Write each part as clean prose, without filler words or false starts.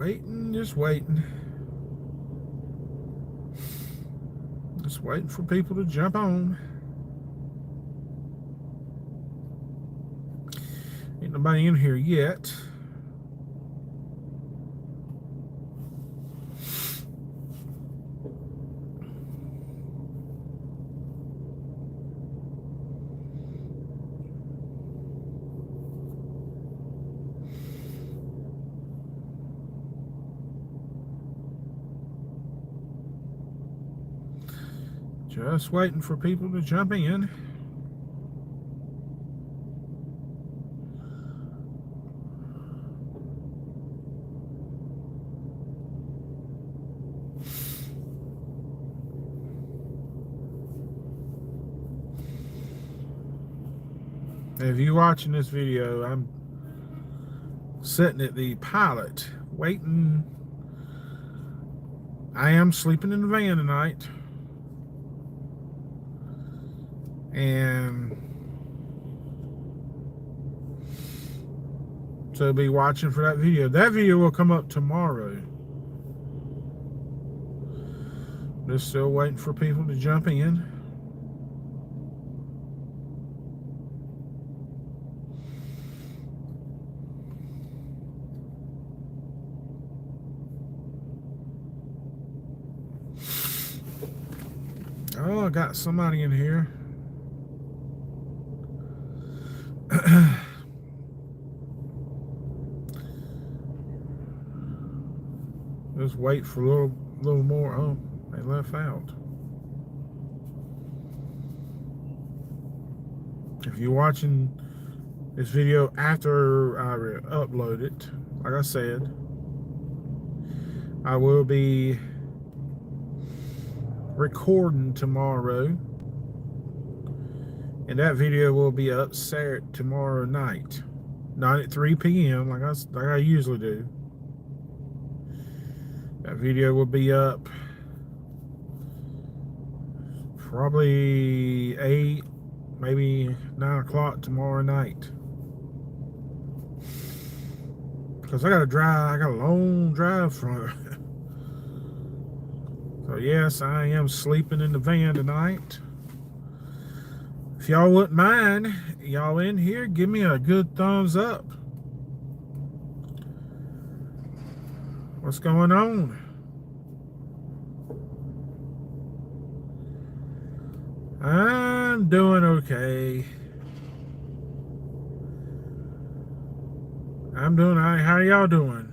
Waiting, just waiting. Just waiting for people to jump on. Ain't nobody in here yet. Just waiting for people to jump in. If you're watching this video, I'm sitting at the pilot, waiting. I am sleeping in the van tonight. And so be watching for that video. That video will come up tomorrow. Just still waiting for people to jump in. Oh, I got somebody in here. Just wait for a little more. Oh, they left out. If you're watching this video after I upload it, like I said, I will be recording tomorrow, and that video will be up Saturday tomorrow night, not at 3 p.m. like I usually do. That video will be up probably 8, maybe 9 o'clock tomorrow night. Because I got a long drive from. So yes, I am sleeping in the van tonight. If y'all wouldn't mind, y'all in here, give me a good thumbs up. What's going on? I'm doing okay. I'm doing all right. How y'all doing?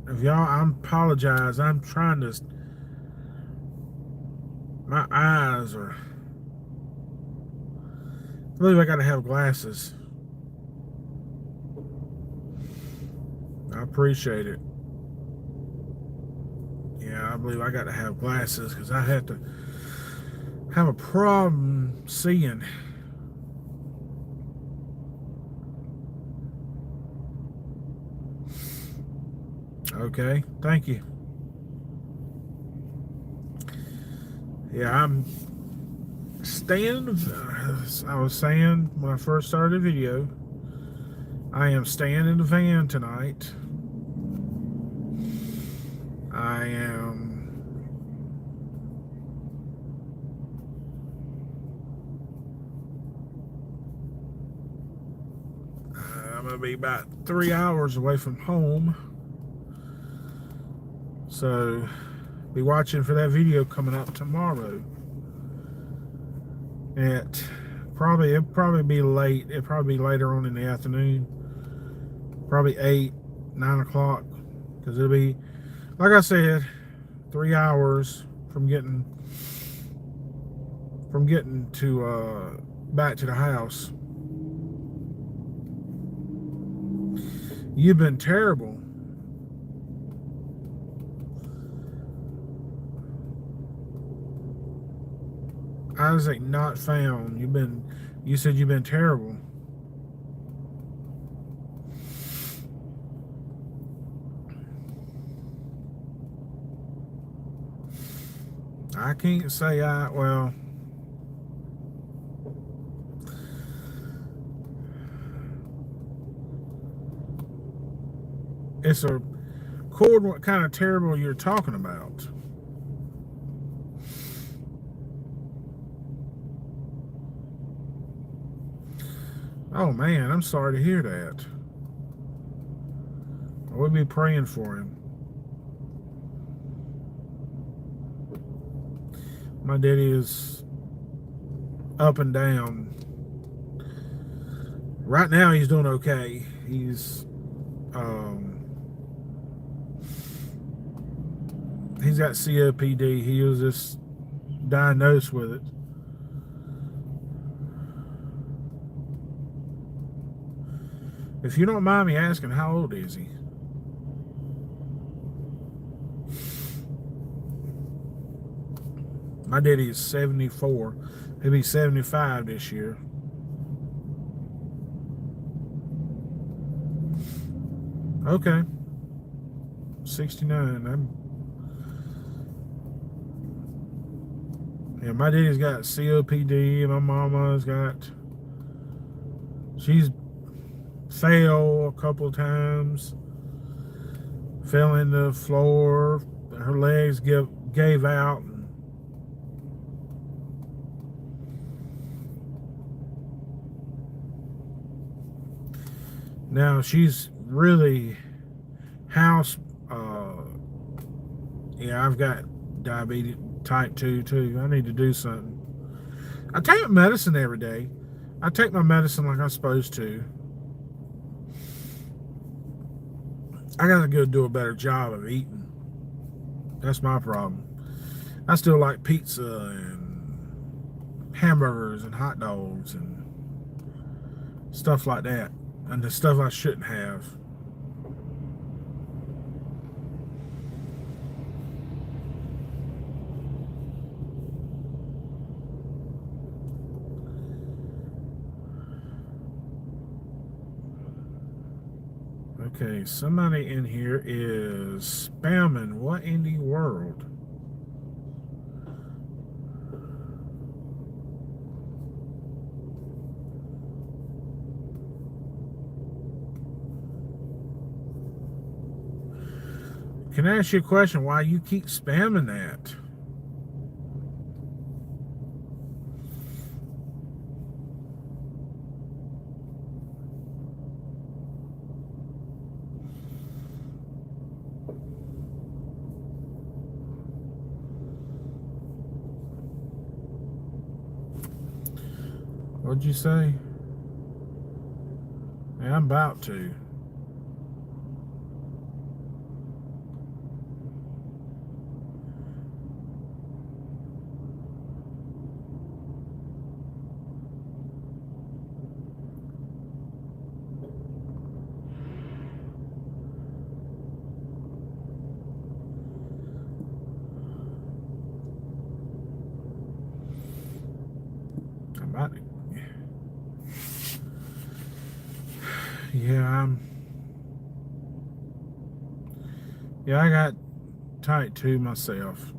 If y'all, I apologize. I'm trying to. My eyes are. I believe I gotta have glasses. I appreciate it. Yeah, I believe I gotta have glasses because I have to have a problem seeing. Okay, thank you. Yeah, I'm staying. I was saying when I first started the video, I am staying in the van tonight. I am. I'm gonna be about 3 hours away from home. So, be watching for that video coming up tomorrow. It'll probably be late. It'll probably be later on in the afternoon. Probably 8, 9 o'clock. Because it'll be, like I said, 3 hours from getting to back to the house. You've been terrible. Isaac not found. You said you've been terrible. I can't say well, it's a record what kind of terrible you're talking about. Oh man, I'm sorry to hear that. We'll be praying for him. My daddy is up and down. Right now he's doing okay. He's got COPD. He was just diagnosed with it. If you don't mind me asking, how old is he? My daddy is 74. He'll be 75 this year. Okay. 69. Yeah, my daddy's got COPD, and my mama's got. She's fell a couple of times. Fell in the floor. Her legs gave out. Now she's really house. Yeah, I've got diabetes type 2 too. I need to do something. I take medicine every day. I take my medicine like I'm supposed to. I gotta go do a better job of eating. That's my problem. I still like pizza and hamburgers and hot dogs and stuff like that. And the stuff I shouldn't have. Okay, somebody in here is spamming. What in the world? Can I ask you a question? Why you keep spamming that? What'd you say? Yeah, I'm about to. Yeah, I got type 2 myself.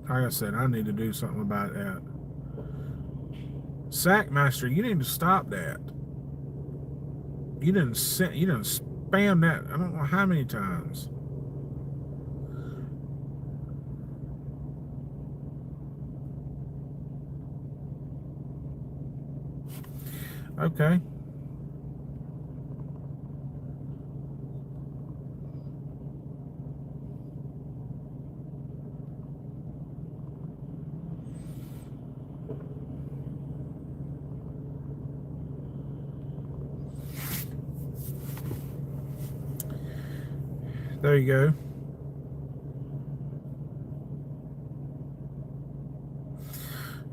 Like I said, I need to do something about that. Sackmaster, you need to stop that. You didn't spam that. I don't know how many times. Okay. There you go.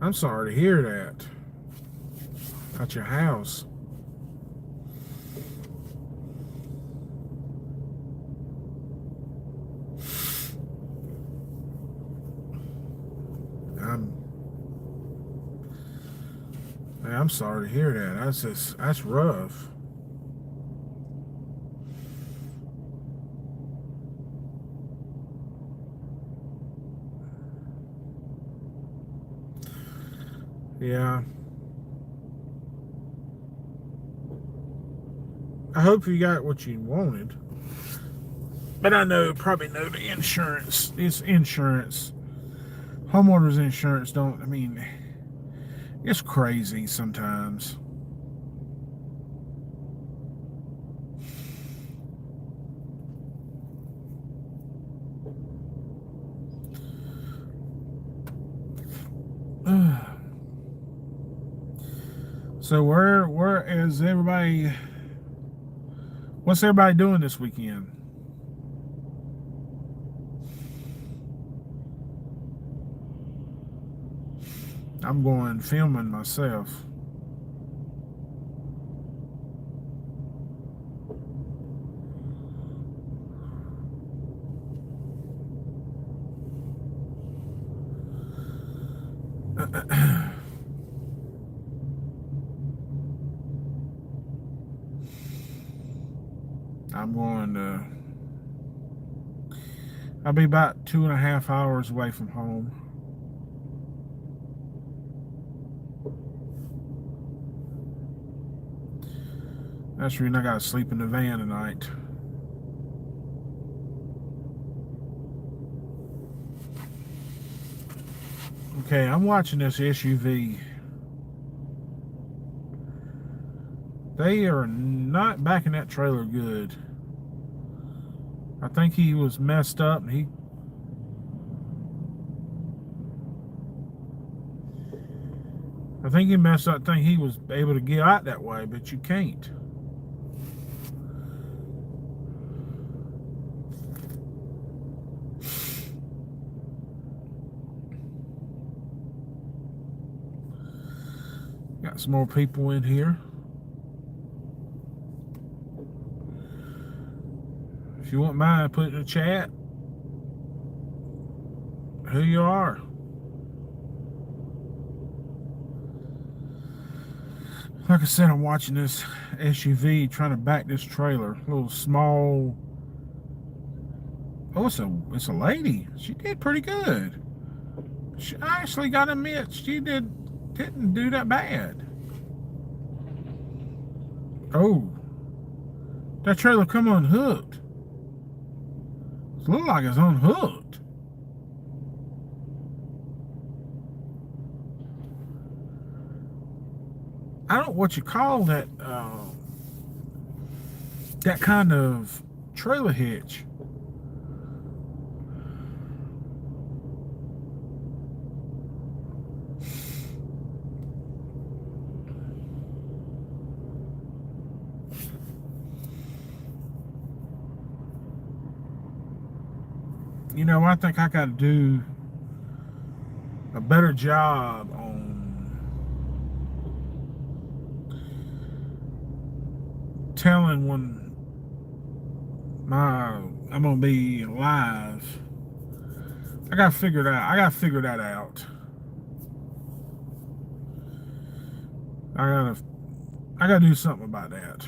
I'm sorry to hear that. At your house. I'm sorry to hear that. That's rough. Yeah. I hope you got what you wanted. But I probably know the insurance. It's insurance. Homeowners insurance don't, I mean, it's crazy sometimes. So where is everybody? What's everybody doing this weekend? I'm going filming myself. I'm going to. I'll be about 2.5 hours away from home. That's the reason I got to sleep in the van tonight. Okay, I'm watching this SUV. They are not backing that trailer good. I think he was messed up. I think he messed up. I think he was able to get out that way, but you can't. Got some more people in here. If you wouldn't mind, put in the chat who you are. Like I said, I'm watching this SUV trying to back this trailer. A little small. Oh, it's a lady. She did pretty good. I actually got to admit, she didn't do that bad. Oh, that trailer come unhooked. It looks like it's unhooked. I don't know what you call that. That kind of trailer hitch. You know, I think I got to do a better job on telling when I'm gonna be live. I gotta figure that. I gotta figure that out. I gotta do something about that.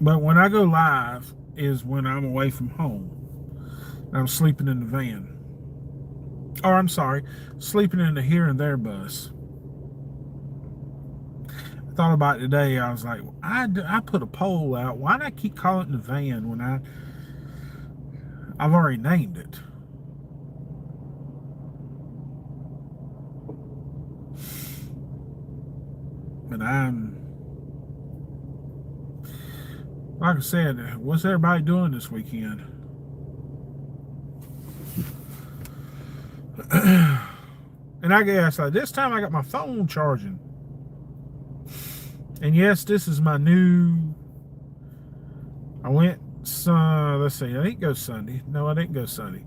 But when I go live is when I'm away from home. I'm sleeping in the van. Or I'm sorry, sleeping in the here and there bus. I thought about it today. I was like, I put a poll out. Why do I keep calling it the van when I've already named it? But like I said, what's everybody doing this weekend? And I guess this time I got my phone charging. And yes, this is my new. I went. Let's see. I didn't go Sunday. No, I didn't go Sunday.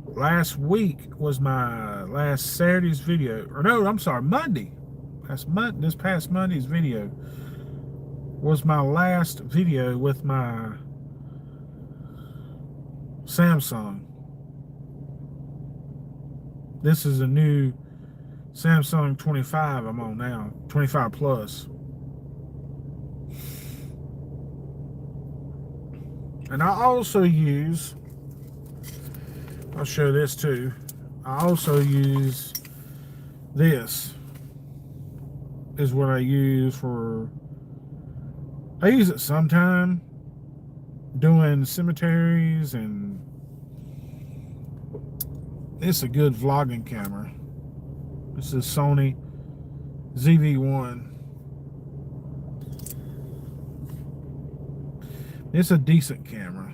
Last week was my last Saturday's video. Or no, I'm sorry, Monday. This past Monday's video was my last video with my Samsung. This is a new Samsung 25 I'm on now, 25 Plus. And I also use, I'll show this too, I also use this, is what I use for I use it sometime doing cemeteries, and it's a good vlogging camera. This is Sony ZV-1. It's a decent camera.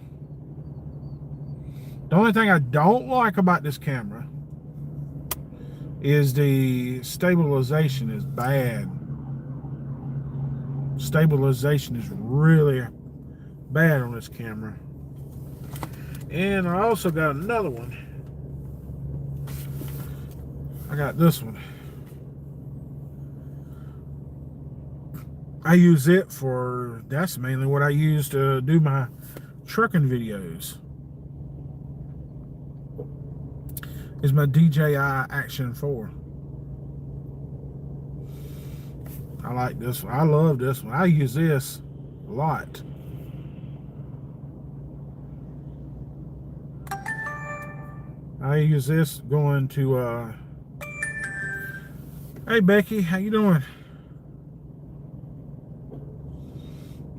The only thing I don't like about this camera is the stabilization is bad. Stabilization is really bad on this camera. And I also got another one. I got this one. I use it for, that's mainly what I use to do my trucking videos. Is my DJI Action 4. I like this one. I love this one. I use this a lot. I use this going to, hey Becky, how you doing?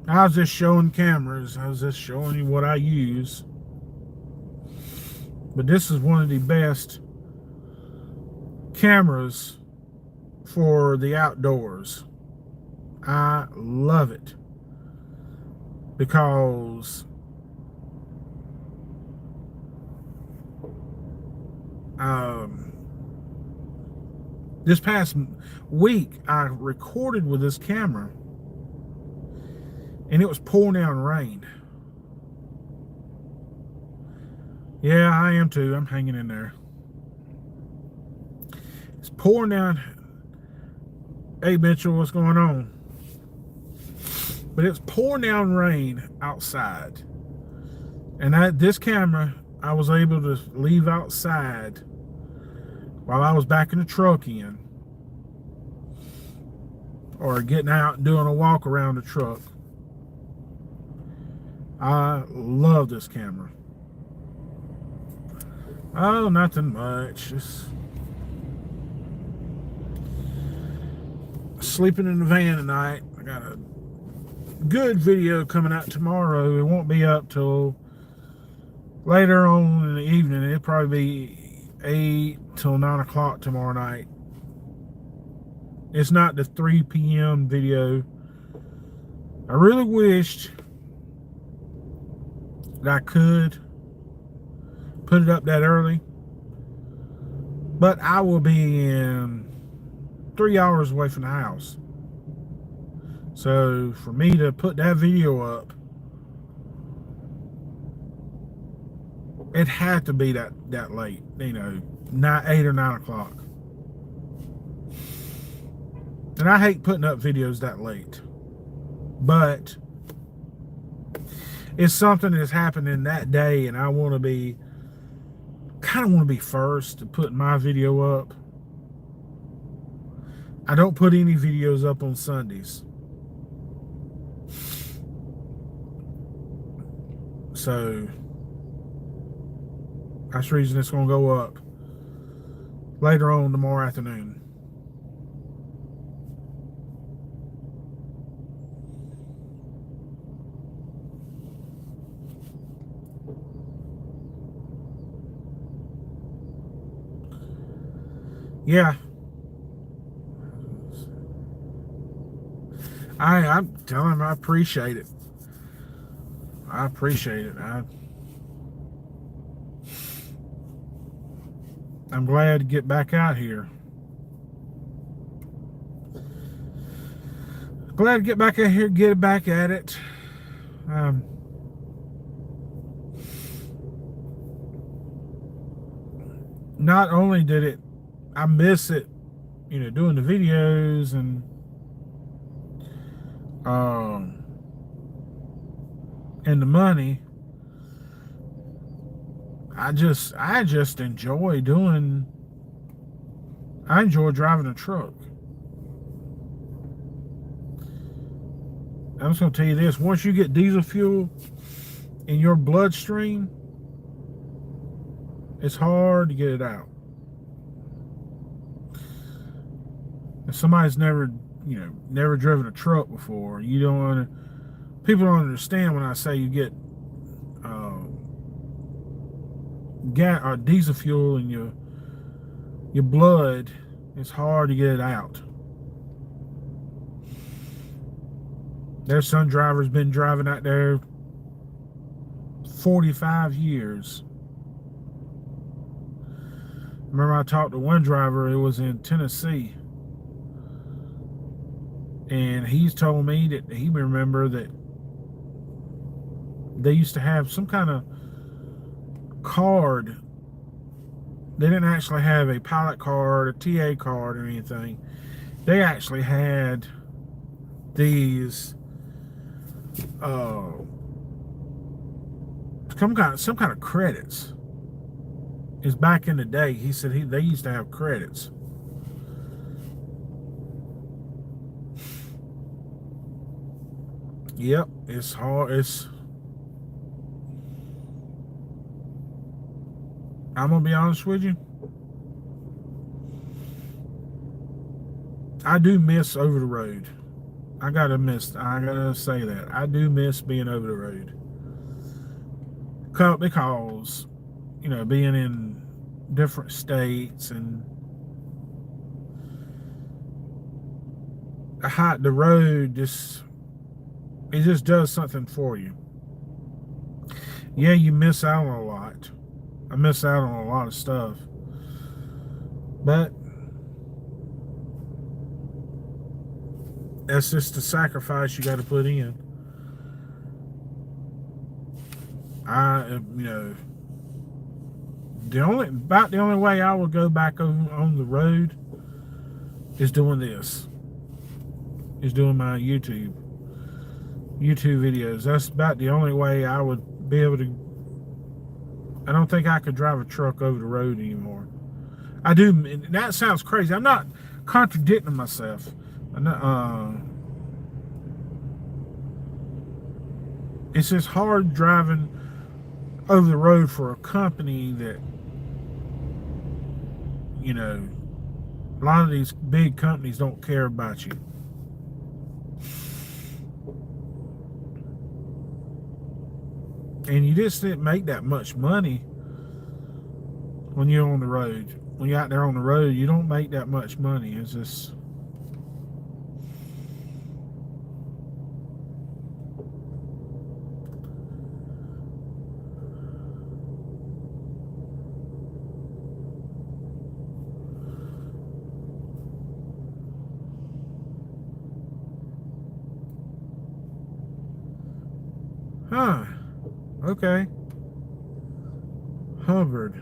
I was just showing cameras. I was just showing you what I use. But this is one of the best cameras for the outdoors. I love it because this past week I recorded with this camera and it was pouring down rain. Yeah, I am too. I'm hanging in there. It's pouring down. Hey Mitchell, what's going on? But it's pouring down rain outside. And this camera, I was able to leave outside while I was backing the truck in. Or getting out and doing a walk around the truck. I love this camera. Oh, nothing much. Just sleeping in the van tonight. I got a good video coming out tomorrow. It won't be up till later on in the evening. It'll probably be 8 till 9 o'clock tomorrow night. It's not the 3 p.m. video. I really wished that I could put it up that early, but I will be in 3 hours away from the house. So for me to put that video up, it had to be that late, you know, not 8 or 9 o'clock. And I hate putting up videos that late, but it's something that's happening that day, and I want to be, kind of want to be first to put my video up. I don't put any videos up on Sundays. So that's the reason it's going to go up later on tomorrow afternoon. Yeah. I'm telling him I appreciate it. I appreciate it. I'm glad to get back out here. Glad to get back out here, get back at it. Not only did it, I miss it, you know, doing the videos and the money. I just enjoy doing. I enjoy driving a truck. I'm just gonna tell you this: once you get diesel fuel in your bloodstream, it's hard to get it out. If somebody's never driven a truck before, you don't want to. people don't understand when I say you get diesel fuel in your blood. It's hard to get it out. There's some drivers been driving out there 45 years. Remember, I talked to one driver, it was in Tennessee, and he's told me that he remember that they used to have some kind of card. They didn't actually have a pilot card, a TA card, or anything. They actually had these some kind of credits. Is back in the day, he said they used to have credits. Yep, it's hard. I'm gonna be honest with you. I do miss over the road. I gotta say that. I do miss being over the road. Because, being in different states and the road it just does something for you. Yeah, you miss out on a lot. I miss out on a lot of stuff. But that's just the sacrifice you got to put in. The only way I would go back on the road is doing this. Is doing my YouTube videos. That's about the only way I would be able to. I don't think I could drive a truck over the road anymore. I do. That sounds crazy. I'm not contradicting myself. It's just hard driving over the road for a company that, a lot of these big companies don't care about you. And you just didn't make that much money when you're on the road. When you're out there on the road, you don't make that much money. It's just... Huh. Okay. Hubbard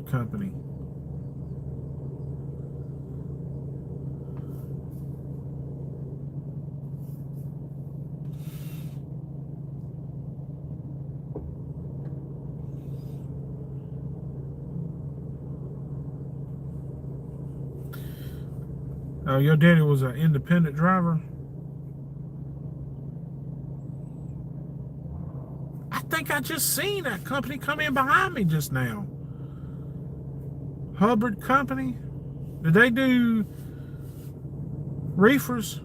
Company. Your daddy was an independent driver? I think I just seen that company come in behind me just now. Hubbard Company? Did they do reefers?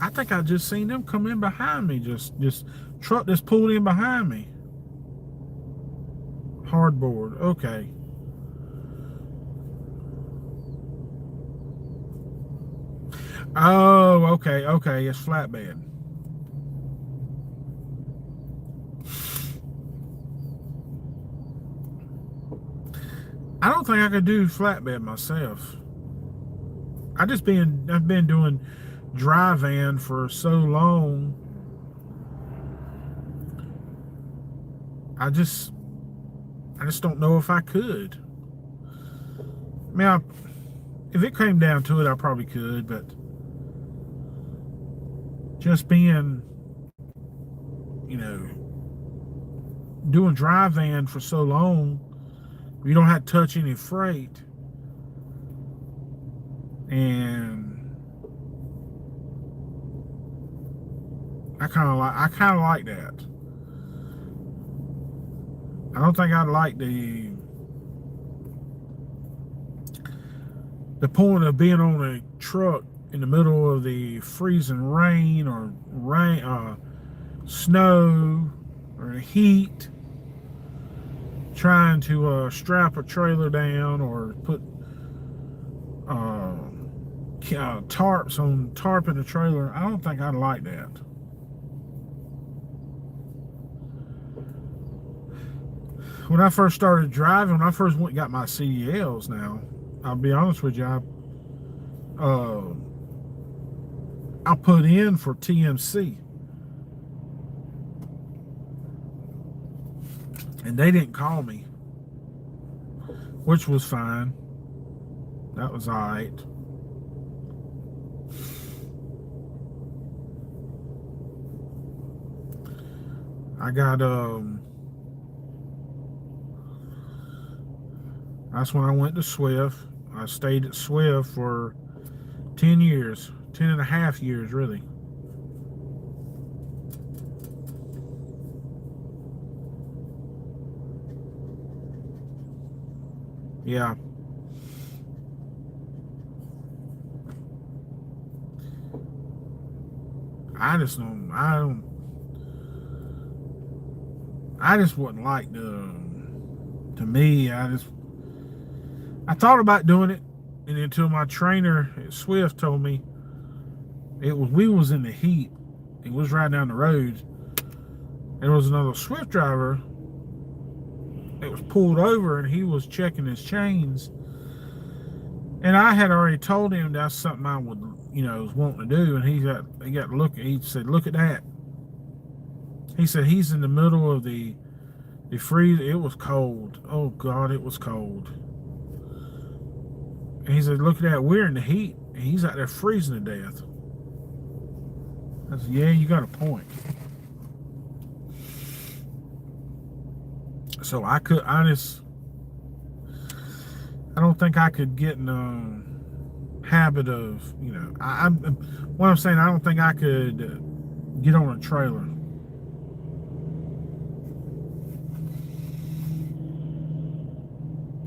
I think I just seen them come in behind me. Just truck that's pulled in behind me. Hardboard. Okay. Oh, okay. It's flatbed. I don't think I could do flatbed myself. I've been doing dry van for so long. I just don't know if I could. I mean, if it came down to it, I probably could, but just being, doing dry van for so long, you don't have to touch any freight. And I kind of like that. I don't think I'd like the the point of being on a truck in the middle of the freezing rain or snow or heat, trying to strap a trailer down or put tarp in the trailer. I don't think I'd like that. When I first started driving, when I first got my CDLs, now I'll be honest with you, I put in for TMC, and they didn't call me, which was fine. That was all right. I got that's when I went to Swift. I stayed at Swift for 10 years, 10 and a half years, really. Yeah. I just wouldn't like to me, I thought about doing it, and until my trainer at Swift told me we was in the heat. It was right down the road. There was another Swift driver that was pulled over, and he was checking his chains. And I had already told him that's something I would, was wanting to do. And he got to look. He said, "Look at that." He said he's in the middle of the freeze. It was cold. Oh God, it was cold. And he said, "Look at that. We're in the heat, and he's out there freezing to death." I said, "Yeah, you got a point." So I don't think I could get in the habit of, what I'm saying, I don't think I could get on a trailer.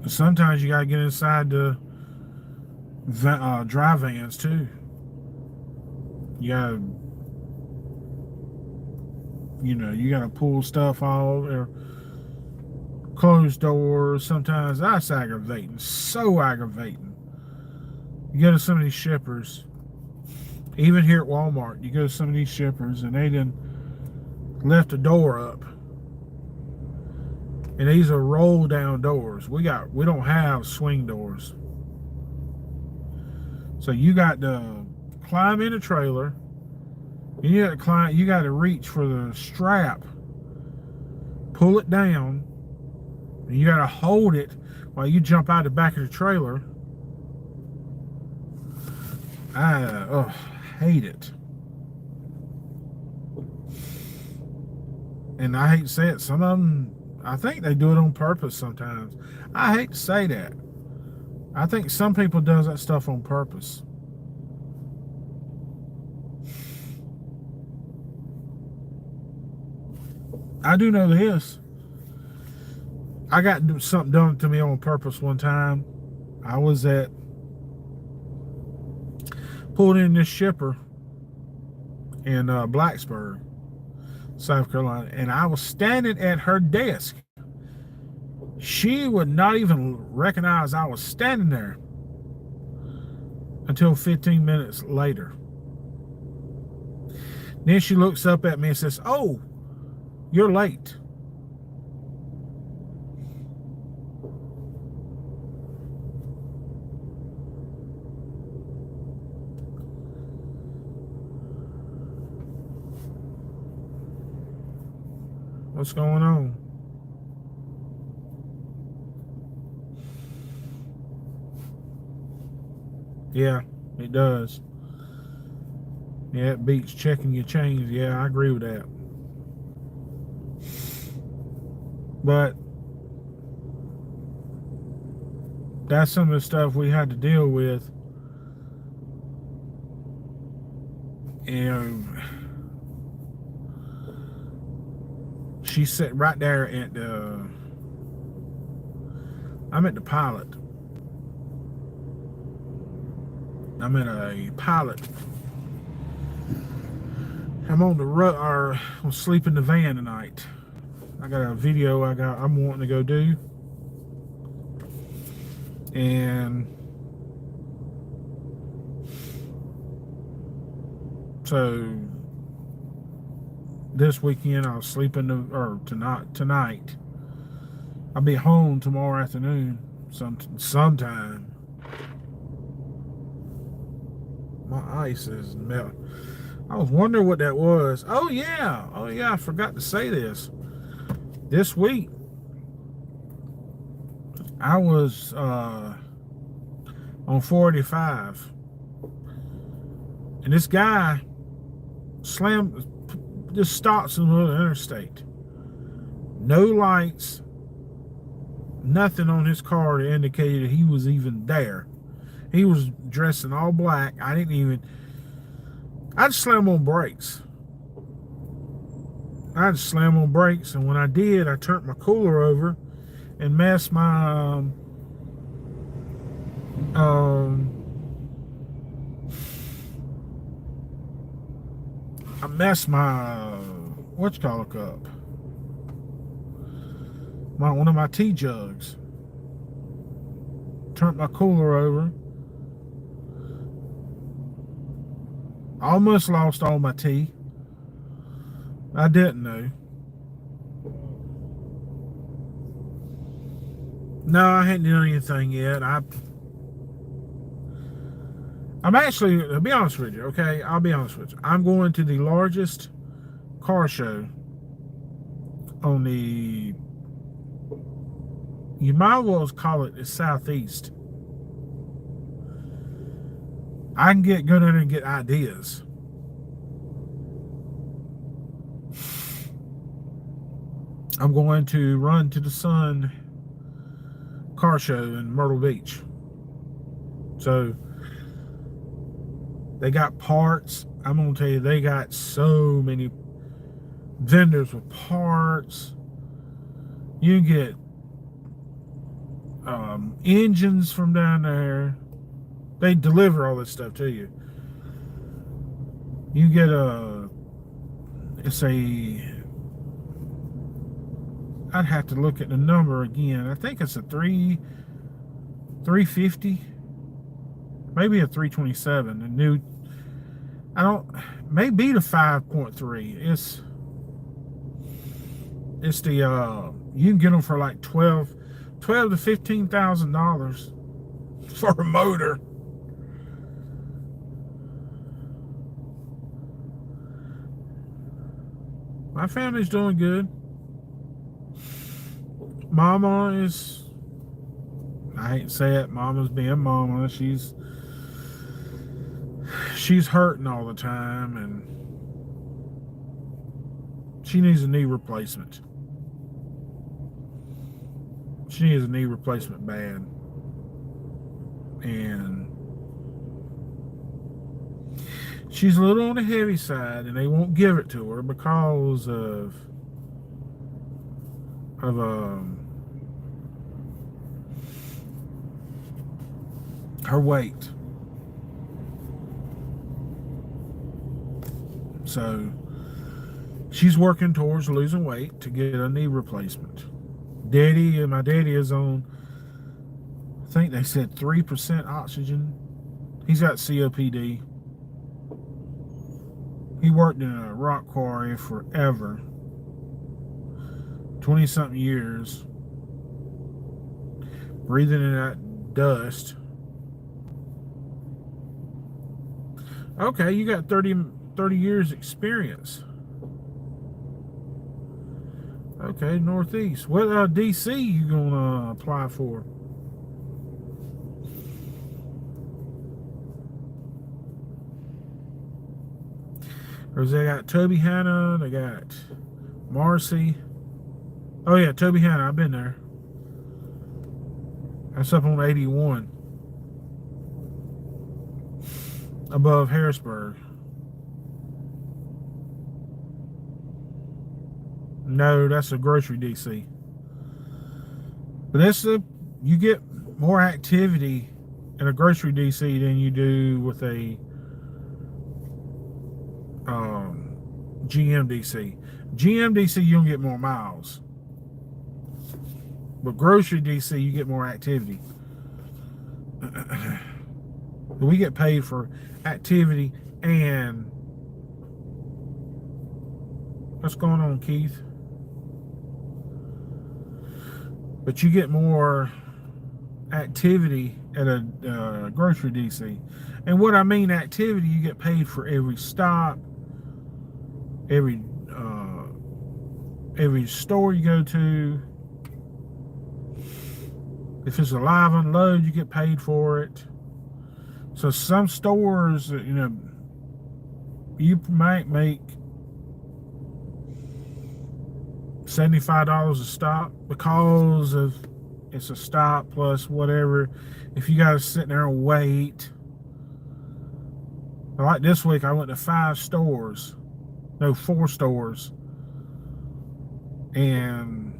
Sometimes you gotta get inside the dry vans too. You gotta pull stuff off or closed doors. Sometimes that's aggravating, so aggravating. You go to some of these shippers, even here at Walmart, you go to some of these shippers and they done left the door up. And these are roll down doors. We don't have swing doors. So you got to climb in a trailer. You got to reach for the strap, pull it down, and you got to hold it while you jump out the back of the trailer. I hate it. And I hate to say it, some of them, I think they do it on purpose sometimes. I hate to say that. I think some people does that stuff on purpose. I do know this. I got something done to me on purpose one time. I was pulled in this shipper in Blacksburg, South Carolina, and I was standing at her desk. She would not even recognize I was standing there until 15 minutes later. Then she looks up at me and says, "Oh, you're late." What's going on? Yeah, it does. Yeah, it beats checking your chains. Yeah, I agree with that. But that's some of the stuff we had to deal with. And she sat right there at I'm at the pilot. I'm in a pilot. I'm on the road, or I'm sleeping in the van tonight. I got a video I'm wanting to go do. And so this weekend I'll sleep in the, or tonight. I'll be home tomorrow afternoon sometime. My ice is melting. I was wondering what that was. Oh yeah, I forgot to say this. This week I was on 485, and this guy just stops in the middle of the interstate. No lights, nothing on his car to indicate that he was even there. He was dressed in all black. I just slammed on brakes. And when I did, I turned my cooler over and messed my whatchamacallit cup. One of my tea jugs. Turned my cooler over. I almost lost all my tea. I didn't though. No, I hadn't done anything yet. I'm actually, to be honest with you, okay? I'll be honest with you. I'm going to the largest car show on the, you might as well call it the Southeast. I can go down there and get ideas. I'm going to Run to the Sun car show in Myrtle Beach. So they got parts. I'm going to tell you, they got so many vendors with parts. You can get engines from down there. They deliver all this stuff to you. You get I'd have to look at the number again. I think it's a 350, maybe a 327. The new, maybe the 5.3. It's the you can get them for like $12 to $15,000 for a motor. My family's doing good. Mama is, I hate to say it, Mama's being Mama. She's hurting all the time, and she needs a knee replacement. She needs a knee replacement bad. And she's a little on the heavy side, and they won't give it to her because of her weight. So she's working towards losing weight to get a knee replacement. My daddy is on, I think they said 3% oxygen. He's got COPD. He worked in a rock quarry forever, 20-something years, breathing in that dust. Okay, you got 30 years experience. Okay, Northeast. What DC you gonna apply for? Or they got Toby Hanna, they got Marcy. Oh yeah, Toby Hanna, I've been there. That's up on 81. Above Harrisburg. No, that's a grocery DC. But you get more activity in a grocery DC than you do with a GMDC. GMDC, you don't get more miles. But grocery DC, you get more activity. We get paid for activity and... What's going on, Keith? But you get more activity at a grocery DC. And what I mean activity, you get paid for every stop, every store you go to. If it's a live unload, you get paid for it. So some stores, you might make $75 a stop because of it's a stop plus whatever. If you guys sit there and wait, like this week, I went to 4 stores, and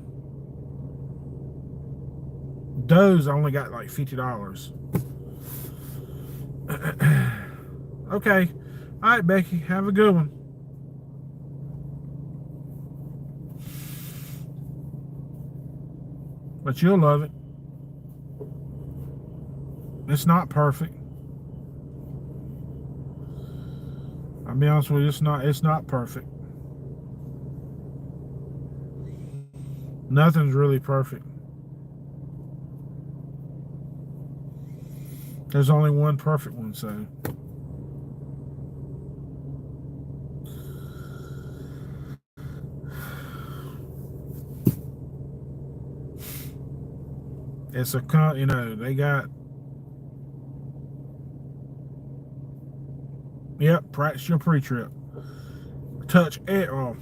those I only got like $50. Okay, all right, Becky, have a good one. But you'll love it. It's not perfect. I'll be honest with you, it's not perfect. Nothing's really perfect. There's only one perfect one, so. It's a, they got, yep, practice your pre-trip. Touch it off.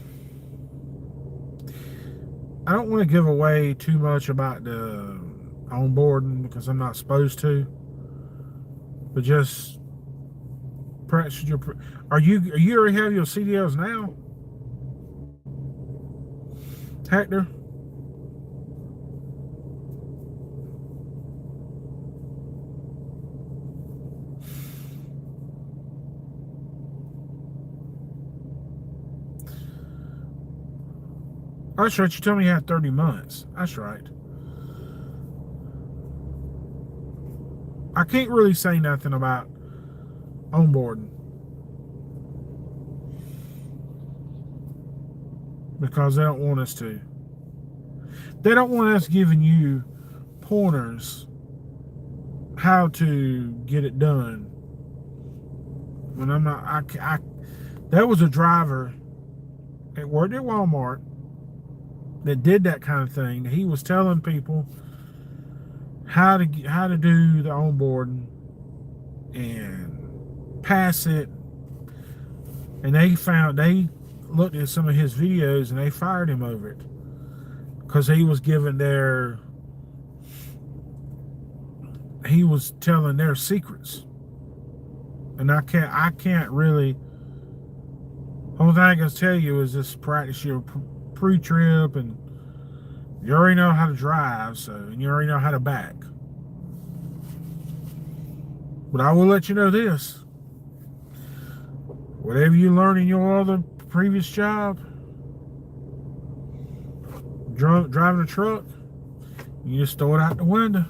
I don't want to give away too much about the onboarding because I'm not supposed to. But just practice your. Are you already have your CDLs now, Hector? That's right. You told me you had 30 months. That's right. I can't really say nothing about onboarding because they don't want us to. They don't want us giving you pointers how to get it done. When I'm not, there was a driver that worked at Walmart that did that kind of thing. He was telling people how to do the onboarding and pass it, and they looked at some of his videos and they fired him over it because he was telling their secrets, and I can't really. Only thing I can tell you is just practice your pre-trip, and you already know how to drive, and you already know how to back. But I will let you know this. Whatever you learn in your other previous job, driving a truck, you just throw it out the window.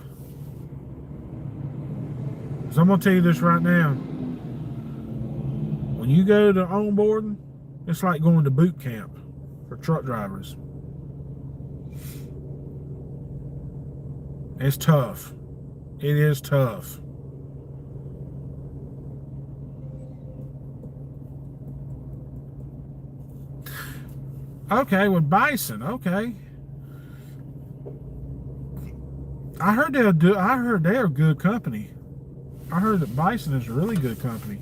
So I'm going to tell you this right now. When you go to onboarding, it's like going to boot camp for truck drivers. It's tough. It is tough. Okay, with Bison, okay. I heard they're a good company. I heard that Bison is a really good company.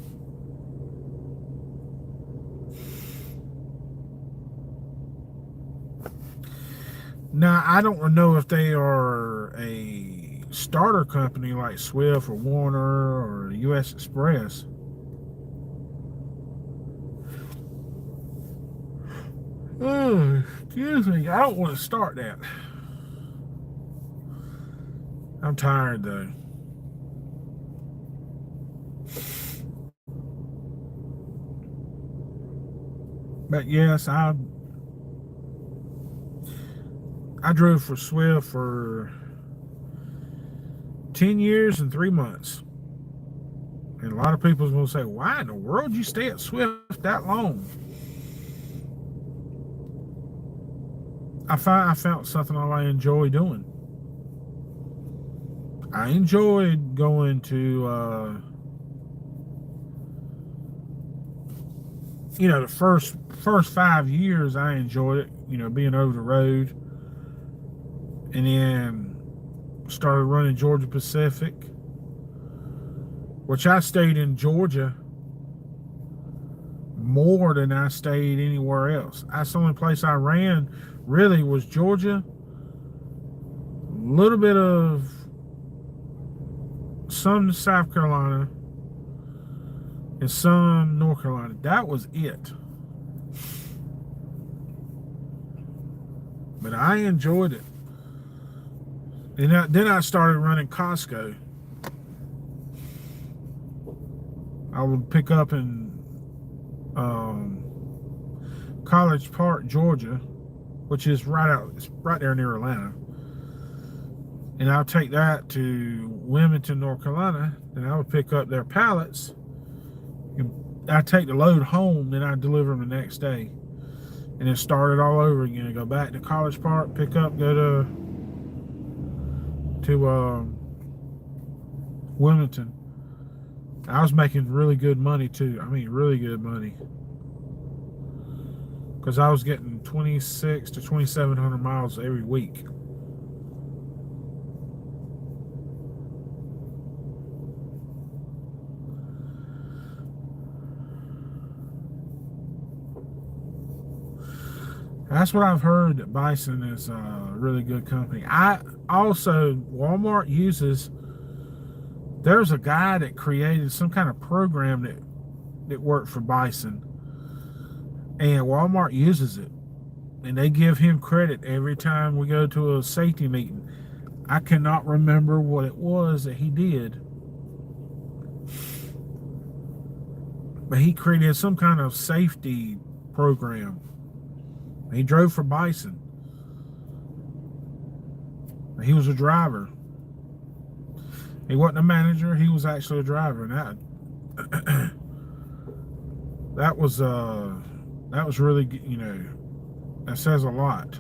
Now, I don't know if they are a starter company like Swift or Warner or US Express. Oh, excuse me. I don't want to start that. I'm tired though. But yes, I drove for Swift for 10 years and 3 months. And a lot of people's gonna say, why in the world you stay at Swift that long? I found something I enjoy doing. I enjoyed going to the first 5 years I enjoyed it, being over the road. And then started running Georgia Pacific, which I stayed in Georgia more than I stayed anywhere else. That's the only place I ran really was Georgia. A little bit of some South Carolina and some North Carolina. That was it. But I enjoyed it. And then I started running Costco. I would pick up in College Park, Georgia, which is it's right there near Atlanta. And I'll take that to Wilmington, North Carolina, and I would pick up their pallets. I take the load home, then I deliver them the next day. And then start it all over again. Go back to College Park, pick up, go to Wilmington. I was making really good money too. I mean, really good money. Because I was getting 2,600 to 2,700 miles every week. That's what I've heard, that Bison is a really good company. Walmart uses, there's a guy that created some kind of program that worked for Bison. And Walmart uses it. And they give him credit every time we go to a safety meeting. I cannot remember what it was that he did. But he created some kind of safety program. He drove for Bison. He was a driver. He wasn't a manager. He was actually a driver. And that was really, that says a lot.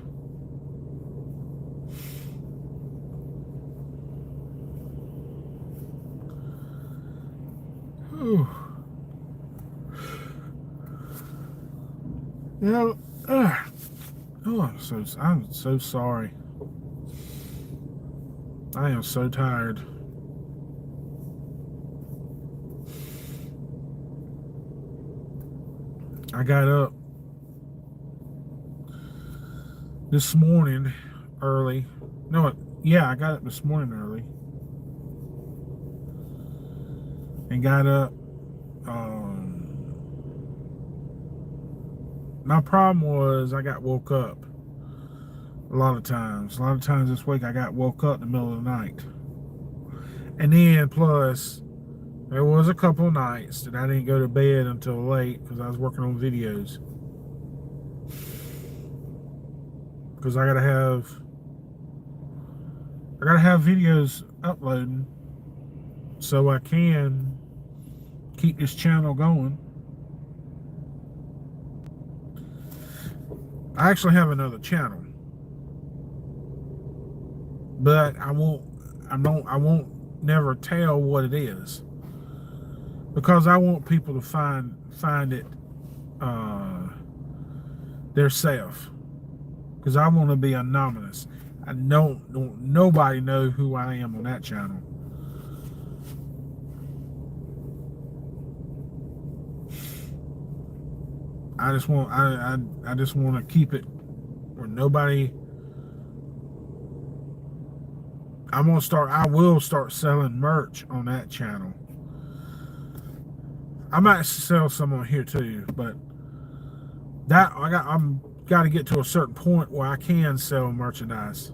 Whew. I'm so sorry. I am so tired. I got up this morning early. I got up this morning early and got up. My problem was I got woke up a lot of times. A lot of times this week I got woke up in the middle of the night. And then plus, there was a couple nights that I didn't go to bed until late because I was working on videos. Because I gotta have videos uploading so I can keep this channel going. I actually have another channel, but I won't never tell what it is, because I want people to find it theirself, because I want to be anonymous. I don't nobody know who I am on that channel. I just want to keep it where nobody. I will start selling merch on that channel. I might sell some on here too, but I'm got to get to a certain point where I can sell merchandise.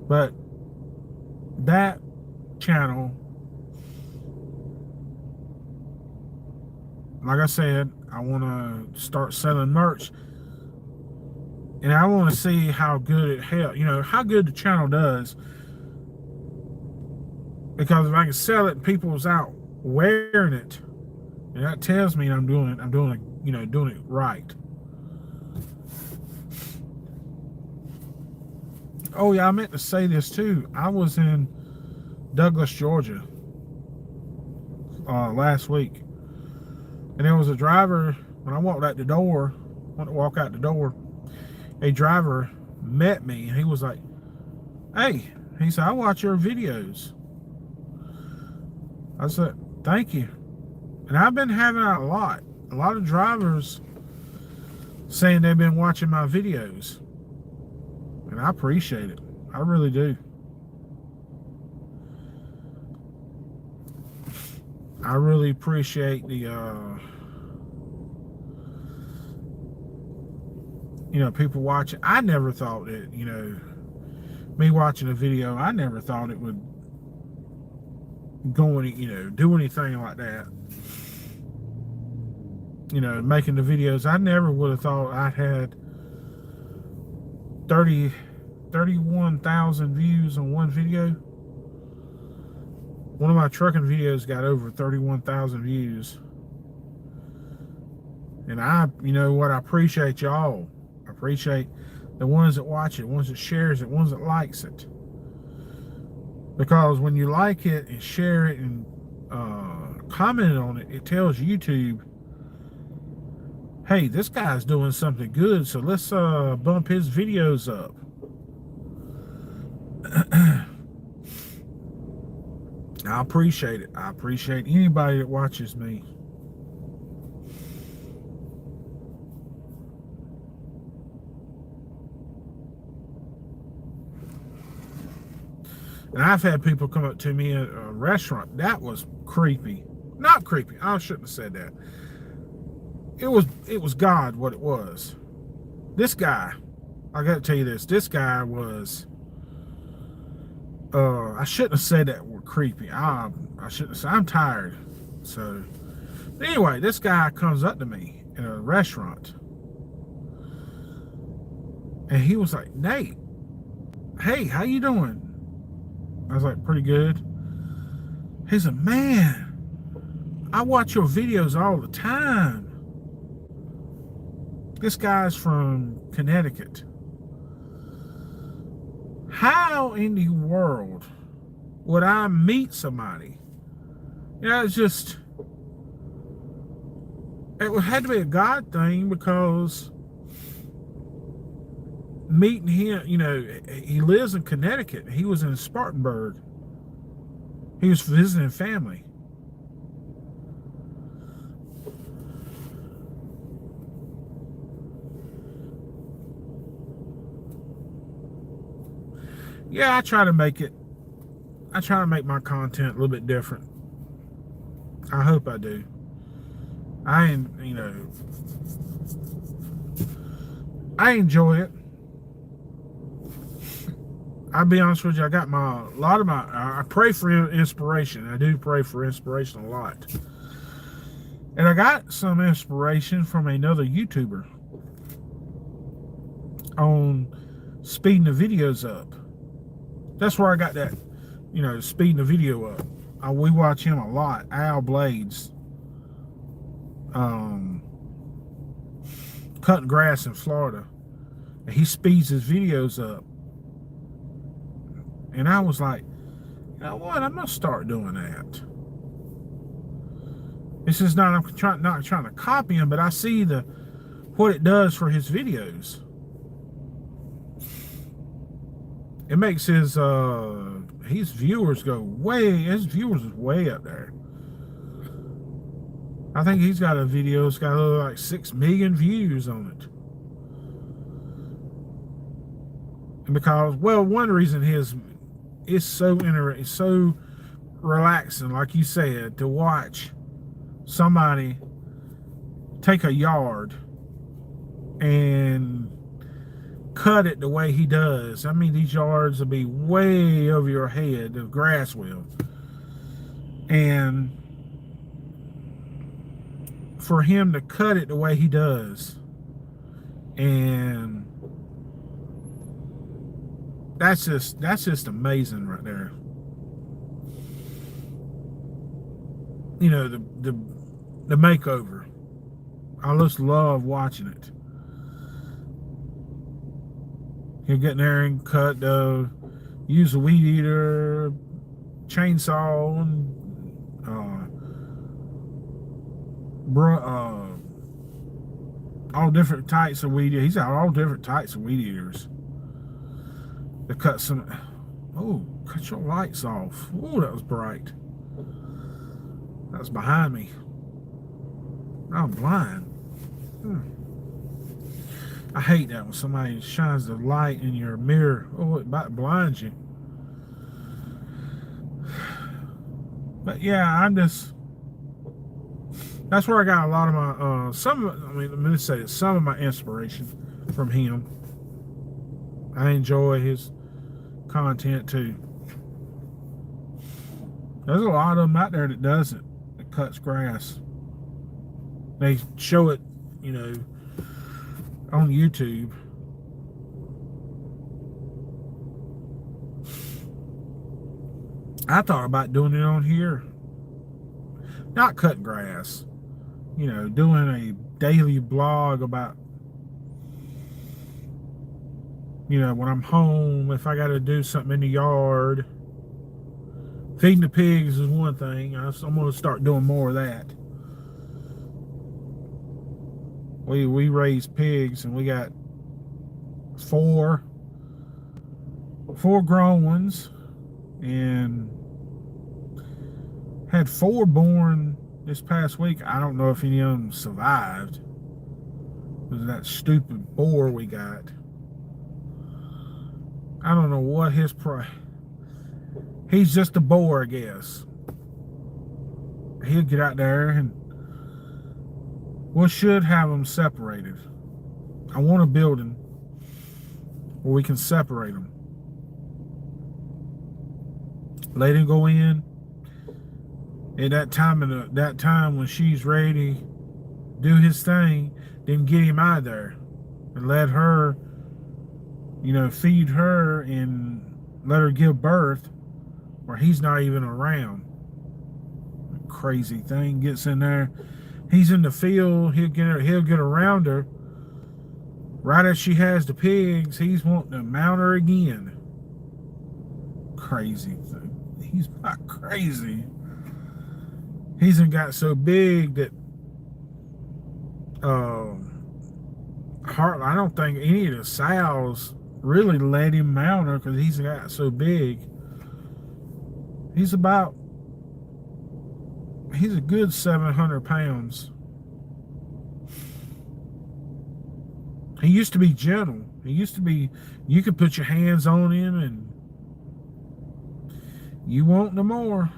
But that channel, like I said, I want to start selling merch. And I want to see how good it helps, how good the channel does. Because if I can sell it and people's out wearing it, and that tells me I'm doing it right. Oh yeah, I meant to say this too. I was in Douglas, Georgia last week. And there was a driver, when I walked out the door, a driver met me and he was like, hey, he said, I watch your videos. I said, thank you. And I've been having a lot of drivers saying they've been watching my videos. And I appreciate it. I really do. I really appreciate the people watching. I never thought that, me watching a video, I never thought it would go any, do anything like that. Making the videos, I never would have thought I had 31,000 views on one video. One of my trucking videos got over 31,000 views. And I appreciate y'all. I appreciate the ones that watch it, ones that shares it, ones that likes it. Because when you like it and share it and comment on it, it tells YouTube, hey, this guy's doing something good, so let's bump his videos up. I appreciate it. I appreciate anybody that watches me. And I've had people come up to me at a restaurant. That was creepy. Not creepy. I shouldn't have said that. It was God what it was. This guy, I got to tell you this. This guy was, I shouldn't have said that word creepy. I shouldn't have said, I'm tired. So, but anyway, this guy comes up to me in a restaurant. And he was like, Nate, hey, how you doing? I was like, pretty good. He said, man, I watch your videos all the time. This guy's from Connecticut. How in the world would I meet somebody? It's just, it had to be a God thing, because meeting him, he lives in Connecticut. He was in Spartanburg. He was visiting family. Yeah, I try to make my content a little bit different. I hope I do. I enjoy it. I'll be honest with you, I pray for inspiration. I do pray for inspiration a lot. And I got some inspiration from another YouTuber on speeding the videos up. That's where I got that, speeding the video up. We watch him a lot. Al Blades. Cutting grass in Florida. And he speeds his videos up. And I was like, you know what? I'm going to start doing that. This is not, I'm not trying to copy him, but I see what it does for his videos. It makes his viewers go his viewers is way up there. I think he's got a video, it's got like 6 million views on it. And because, one reason it's so interesting, so relaxing, like you said, to watch somebody take a yard and cut it the way he does. I mean, these yards will be way over your head, the grass will. And for him to cut it the way he does, and that's just amazing right there. You know, the makeover. I just love watching it. He'll get in there and cut, use a weed eater, chainsaw, and all different types of weed. He's got all different types of weed eaters. To cut some. Oh, cut your lights off. Oh, that was bright. That was behind me. I'm blind. I hate that when somebody shines the light in your mirror. Oh, it about blinds you. But yeah, that's where I got a lot of my, let me say it, some of my inspiration from him. I enjoy his content too. There's a lot of them out there that does it, that cuts grass. They show it, you know, on YouTube. I thought about doing it on here. Not cutting grass. You know, doing a daily blog about, you know, when I'm home, if I got to do something in the yard. Feeding the pigs is one thing. I'm going to start doing more of that. We raise pigs, and we got four grown ones, and had 4 born this past week. I don't know if any of them survived. It was that stupid boar we got. I don't know what his price. He's just a boar, I guess. He'll get out there, and we should have them separated. I want a building where we can separate them. Let him go in. At that time when she's ready, do his thing, then get him out of there and let her, you know, feed her and let her give birth where he's not even around. Crazy thing gets in there. He's in the field. He'll get around her. Right as she has the pigs, he's wanting to mount her again. Crazy thing. He's not crazy. He's got so big that I don't think any of the sows really let him mount her because he's got so big. He's a good 700 pounds. He used to be gentle. He used to be, you could put your hands on him and you won't no more.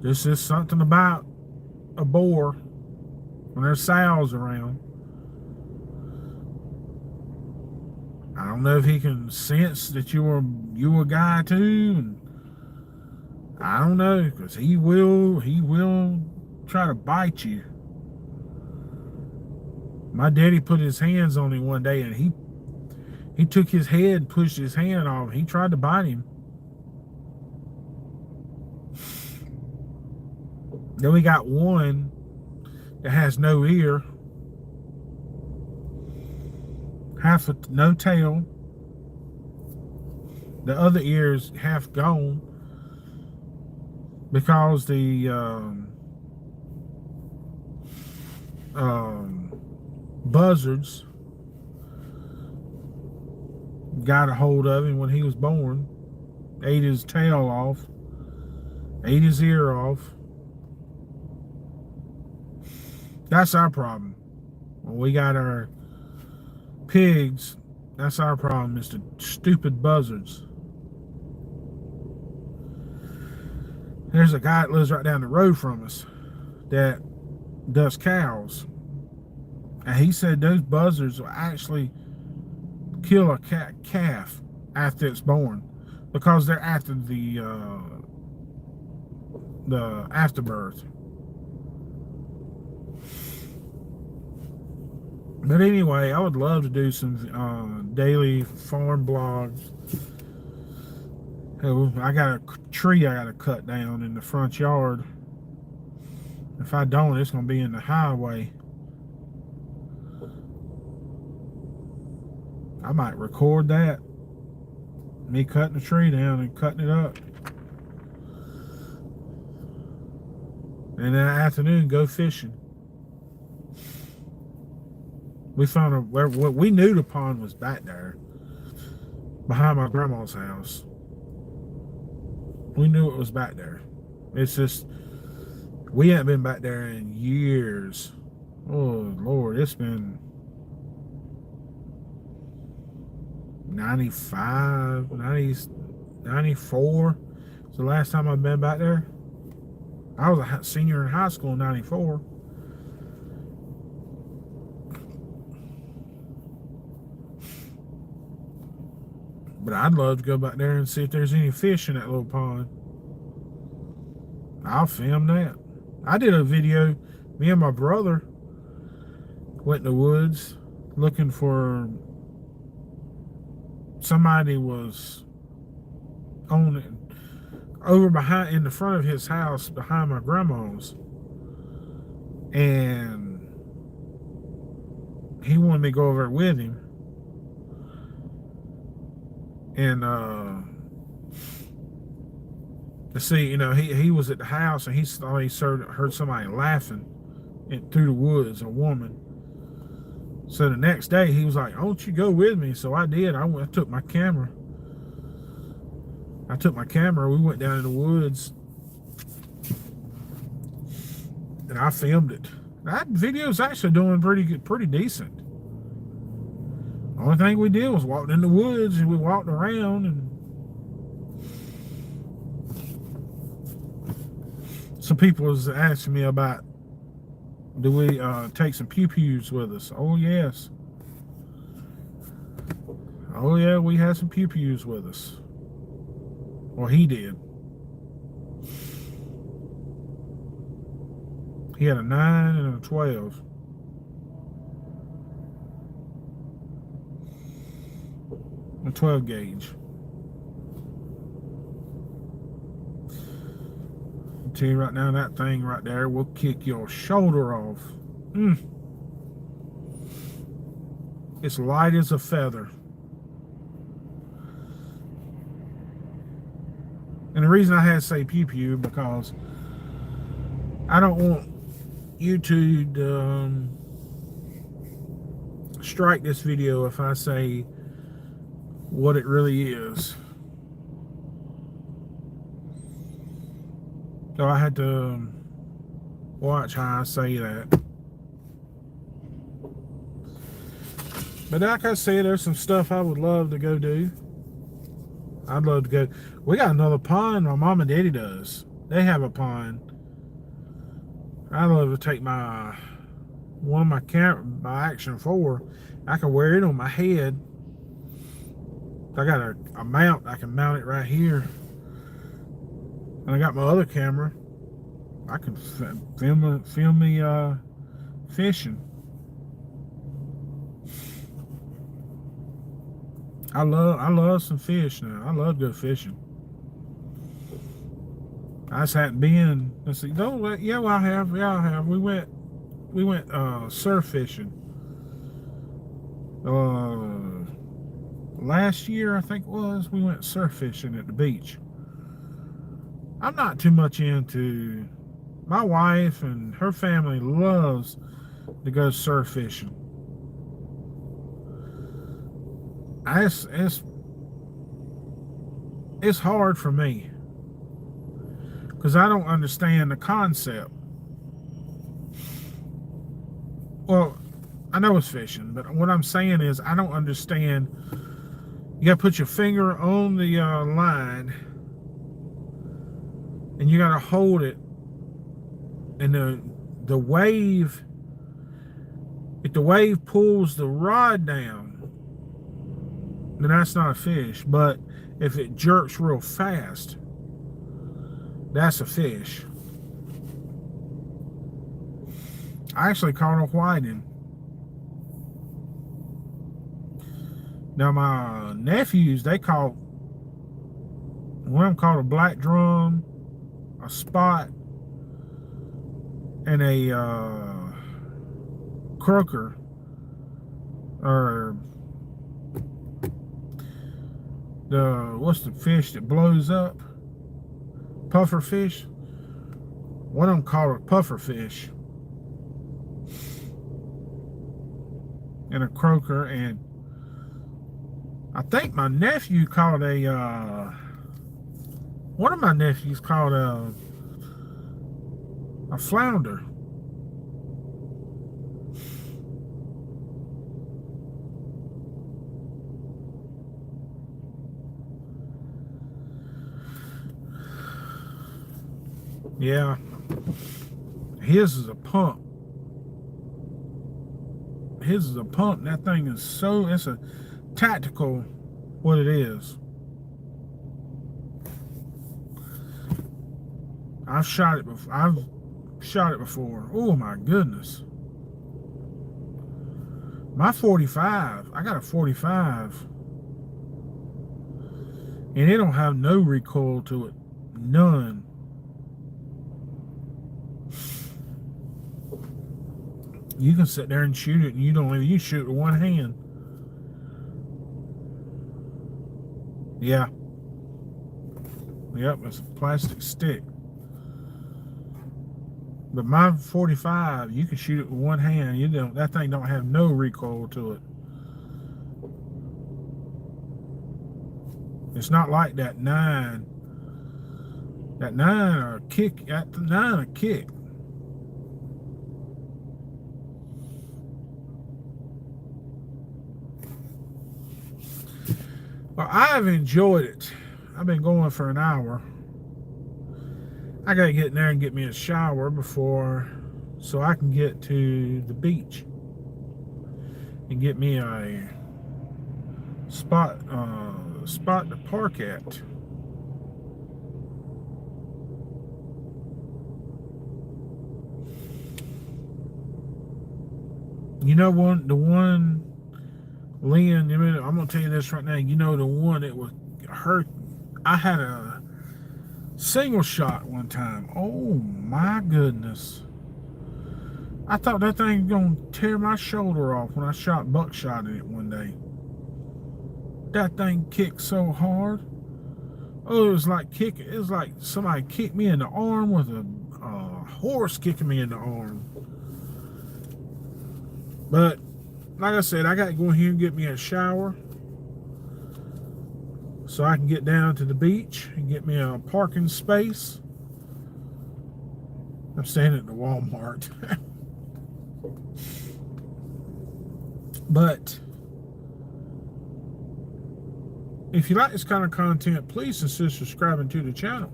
This is something about a boar when there's sows around. I don't know if he can sense that you a guy too. And I don't know, because he will try to bite you. My daddy put his hands on him one day, and he took his head, pushed his hand off. He tried to bite him. Then we got one that has no ear, no tail. The other ear's half gone because the buzzards got a hold of him when he was born, ate his tail off, ate his ear off. That's our problem. When we got our pigs, that's our problem, is the stupid buzzards. There's a guy that lives right down the road from us that does cows. And he said those buzzards will actually kill a calf after it's born because they're after the afterbirth. But anyway, I would love to do some daily farm blogs. Oh, I got a tree I got to cut down in the front yard. If I don't, it's going to be in the highway. I might record that. Me cutting the tree down and cutting it up. And in the afternoon, go fishing. We found what we knew the pond was back there, behind my grandma's house. We knew it was back there. It's just, we haven't been back there in years. Oh, Lord, it's been 95, 90, 94. It's the last time I've been back there. I was a senior in high school in 94. But I'd love to go back there and see if there's any fish in that little pond. I'll film that. I did a video, me and my brother went in the woods looking for somebody was on it, over behind, in the front of his house behind my grandma's. And he wanted me to go over with him. And to see, you know, he was at the house and he thought he heard somebody laughing through the woods, a woman. So the next day he was like, "Oh, don't you go with me?" So I did. I took my camera. We went down in the woods and I filmed it. That video's actually doing pretty good, pretty decent. The only thing we did was walk in the woods and we walked around, and some people was asking me about, do we take some pew-pews with us? Oh, yes. Oh, yeah, we had some pew-pews with us. Well, he did. He had a 9 and a 12. A 12 gauge. I'll tell you right now, that thing right there will kick your shoulder off. It's light as a feather. And the reason I had to say pew pew, because I don't want YouTube to strike this video if I say what it really is. So I had to watch how I say that. But like I said, there's some stuff I would love to go do. I'd love to go. We got another pond. My mom and daddy does. They have a pond. I'd love to take my Action 4. I can wear it on my head. I got a mount. I can mount it right here. And I got my other camera. I can film me fishing. I love some fish now. I love to go fishing. I just hadn't been. Let's see. No, yeah, well, I have. Yeah, I have. We went surf fishing. Last year, I think it was, we went surf fishing at the beach. I'm not too much into. My wife and her family loves to go surf fishing. It's hard for me because I don't understand the concept. Well, I know it's fishing, but what I'm saying is I don't understand. You got to put your finger on the line, and you got to hold it, and the wave. If the wave pulls the rod down, then that's not a fish. But if it jerks real fast, that's a fish. I actually caught a whiting. Now my nephews, they caught, one of them caught a black drum, a spot, and a croaker, or what's the fish that blows up? Puffer fish. One of them caught a puffer fish and a croaker, and I think my nephew caught one of my nephews caught a flounder. Yeah, his is a pump. His is a pump. That thing is so, it's a tactical, what it is. I've shot it before. Oh my goodness. My 45, I got a 45, and it don't have no recoil to it. None. You can sit there and shoot it, and you shoot with one hand. Yeah. Yep, it's a plastic stick. But my 45, you can shoot it with one hand. That thing don't have no recoil to it. It's not like that 9. That 9 a kick. At the 9 a kick. Well, I've enjoyed it. I've been going for an hour. I gotta get in there and get me a shower so I can get to the beach and get me a spot to park at. You know, the one, Lynn, I'm gonna tell you this right now. You know, the one that was hurt. I had a single shot one time. Oh my goodness! I thought that thing was gonna tear my shoulder off when I shot buckshot in it one day. That thing kicked so hard. Oh, it was like somebody kicked me in the arm with a horse kicking me in the arm. But like I said, I got to go in here and get me a shower so I can get down to the beach and get me a parking space. I'm staying at the Walmart. But if you like this kind of content, please consider subscribing to the channel.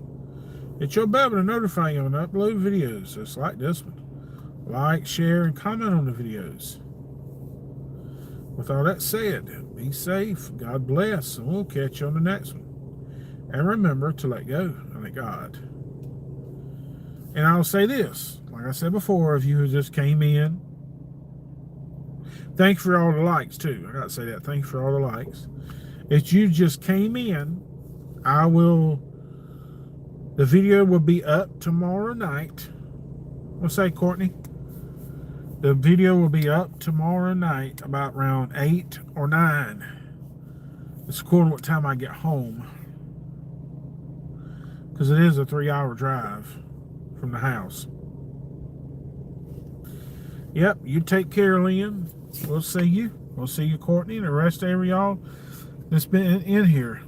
Hit your bell to notify you when I upload videos just like this one. Like, share, and comment on the videos. With all that said, be safe, God bless, and we'll catch you on the next one. And remember to let go and let God. And I'll say this, like I said before, if you just came in, thank you for all the likes too. I gotta say that, thank you for all the likes. If you just came in, the video will be up tomorrow night. What's that, Courtney? The video will be up tomorrow night about around 8 or 9. It's according to what time I get home. Because it is a 3-hour drive from the house. Yep, you take care, Lynn. We'll see you. We'll see you, Courtney, and the rest of y'all that's been in here.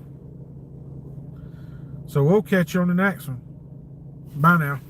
So we'll catch you on the next one. Bye now.